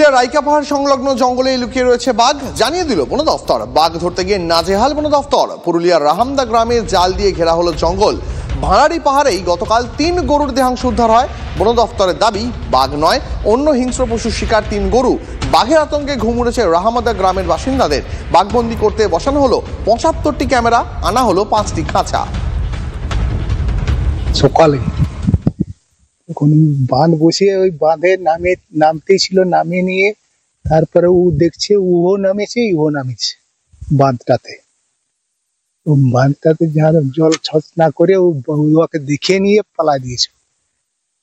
পুরুলিয়ার রাইকা পাহাড় সংলগ্ন জঙ্গলে লুকিয়ে রয়েছে বাঘ, জানিয়ে দিল বন দফতর। বাঘ ধরতে গিয়ে নাজেহাল বন দফতর। পুরুলিয়ার রাহামদা গ্রামে জাল দিয়ে ঘেরা হলো জঙ্গল। ভাড়ারি পাহাড়েই গতকাল 3 গরুর দেহাংশ উদ্ধার হয়। বন দফতরের দাবি, বাঘ নয়, অন্য হিংস্র পশুর শিকার 3 গরু। বাঘের আতঙ্কে ঘুম উড়েছে রাহামদা গ্রামের বাসিন্দাদের। বাঘবন্দি করতে বসানো হলো 75টি ক্যামেরা, আনা হলো 5টি খাঁচা। সকালে কোন বাঁধ বসিয়ে ওই বাঁধে নামতেই ছিল, নামিয়ে নিয়ে তারপরে ও দেখছে উহো নামেছে বাঁধটাতে যারা জল ছচ না করে ওকে দেখে নিয়ে পালা দিয়েছে।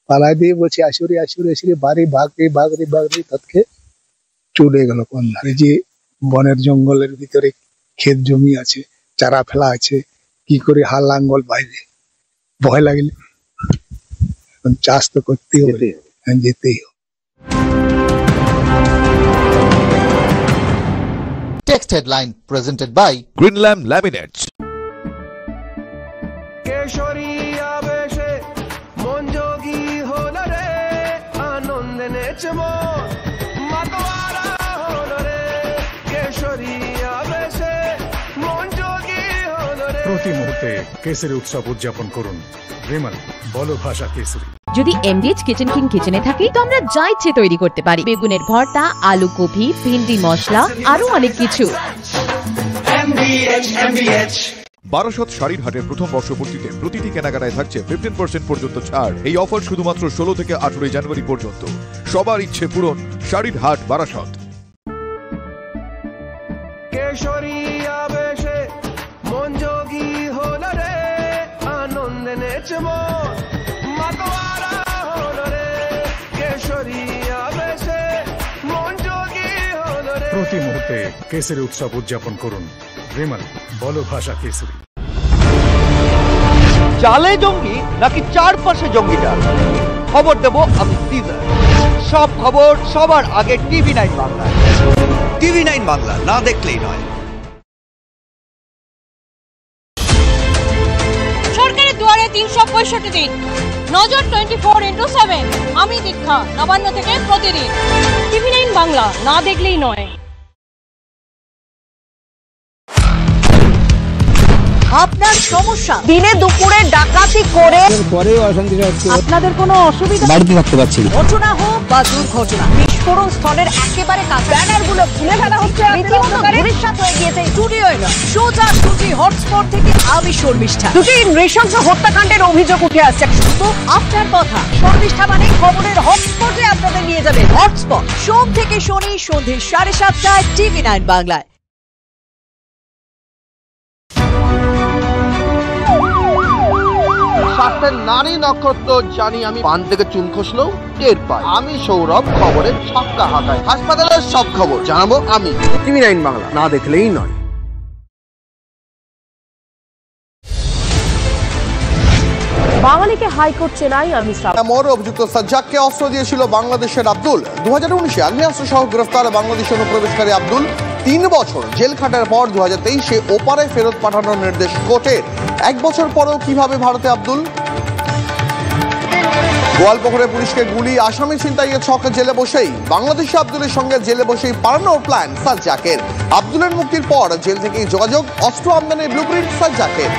পালা দিয়ে বলছে আসুরি বাড়ি বাঘরে তাকে চলে গেল কন্যা। এই যে বনের জঙ্গলের ভিতরে ক্ষেত জমি আছে, চারা ফেলা আছে, কি করে হাল লাঙ্গল বাইরে, ভয় লাগলে চাষ তো করতেই হবে, যেতেই হবে। Text headline presented by Greenlam Laminates. প্রতি মুহূর্তে কেসরি উৎসব উদযাপন করুন। রিমন বলো ভাষা কেসরি। যদি এমডিএইচ কিচেন কিং কিচেনে থাকি তো আমরা যা ইচ্ছে তৈরি করতে পারি। বেগুনের ভর্তা, আলু কপি, ভিন্ডি মশলা, আরো অনেক কিছু। বারাসত শাড়ির হাটের প্রথম বর্ষপূর্তিতে প্রতিটি কেনাকাটায় থাকছে 15% পর্যন্ত ছাড়। এই অফার শুধুমাত্র 16 থেকে 18 জানুয়ারি পর্যন্ত। সবার ইচ্ছে পূরণ, শাড়ির হাট বারাসত। প্রতি মুহূর্তে কেসরি উৎসব উদযাপন করুন। রিমন বলো ভাষা কেসরি। চালে জঙ্গি নাকি চারপাশে জঙ্গিটা, খবর দেব আমি টিজার। সব খবর সবার আগে TV9 বাংলায়। TV9 বাংলা, না দেখলেই নয়। সরকারের দুয়ারে 365 দিন, নজর 24x7। আমি দীক্ষা, নবান্ন থেকে প্রতিদিন। TV9 বাংলা, না দেখলেই নয়। আপনার সমস্যা, দিনে দুপুরে ডাকাতি করে আপনাদের কোনো অসুবিধা, বাড়িতে থাকতে পারছি না, ঘটনা হোক বা দুর্ঘটনা, বিস্ফোরণ স্থলের একেবারে কাছে ব্যানারগুলো খুলে ফেলা হচ্ছে, রীতিমতো ভবিষ্যৎ হয়ে গিয়েছে। স্টুডিওয় নয়, সোজা সুজি হটস্পট থেকে আমি শর্মিষ্ঠা। দুটি নৃশংস হত্যাকাণ্ডের অভিযোগ উঠে আসছে, তো আপনার কথা শর্মিষ্ঠা মানে খবরের হটস্পটে আপনাদের নিয়ে যাবে। হটস্পট সোম থেকে শনি সন্ধ্যে 7:30টায় TV9 বাংলায়। স্বাস্থ্যের নারী নক্ষত্র জানি আমি, পান থেকে চুন খসলেও টের পাই। আমি সৌরভ, খবরের ছক্কা হাঁকাই, হাসপাতালের সব খবর জানাবো আমি। TV9 বাংলা, না দেখলেই নয়। বাঙালিকে হাইকোর্ট চেনাই আমি অভিযুক্ত সাজ্জাককে অস্ত্র দিয়েছিল বাংলাদেশের আব্দুল। 2019-এ আগ্নেয়াস্ত্র সহ গ্রেফতার বাংলাদেশের অনুপ্রবেশকারী আব্দুল 3 বছর জেল খাটার পর 2023-এ ওপারে ফেরত পাঠানোর নির্দেশ কোর্টের। 1 বছর পরেও কিভাবে ভারতে আব্দুল? গোয়ালপুকুরে পুলিশকে গুলি, আসামি ছিনতাইয়ের ছকে জেলে বসেই। বাংলাদেশি আব্দুলের সঙ্গে জেলে বসেই পালানোর প্ল্যান সাজ্জাকের। আব্দুলের মুক্তির পর জেল থেকেই যোগাযোগ, অস্ত্র আমদানির ব্লুপ্রিন্ট সাজ্জাকের।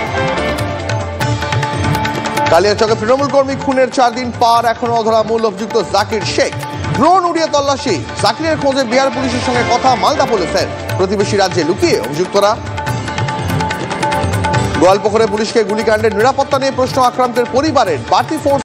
কালিয়াচকে তৃণমূল কর্মী খুনের 4 দিন পার, এখনো অধরা মূল অভিযুক্ত জাকির শেখ। ড্রোন উড়িয়ে তল্লাশি, জাকিরের খোঁজে বিহার পুলিশের সঙ্গে কথা মালদা পুলিশের। প্রতিবেশী রাজ্যে লুকিয়ে অভিযুক্তরা। গোয়ালপুকুরে পুলিশকে গুলিকাণ্ডের নিরাপত্তা নিয়ে প্রশ্ন আক্রান্তের পরিবারের। বাড়তি ফোর্স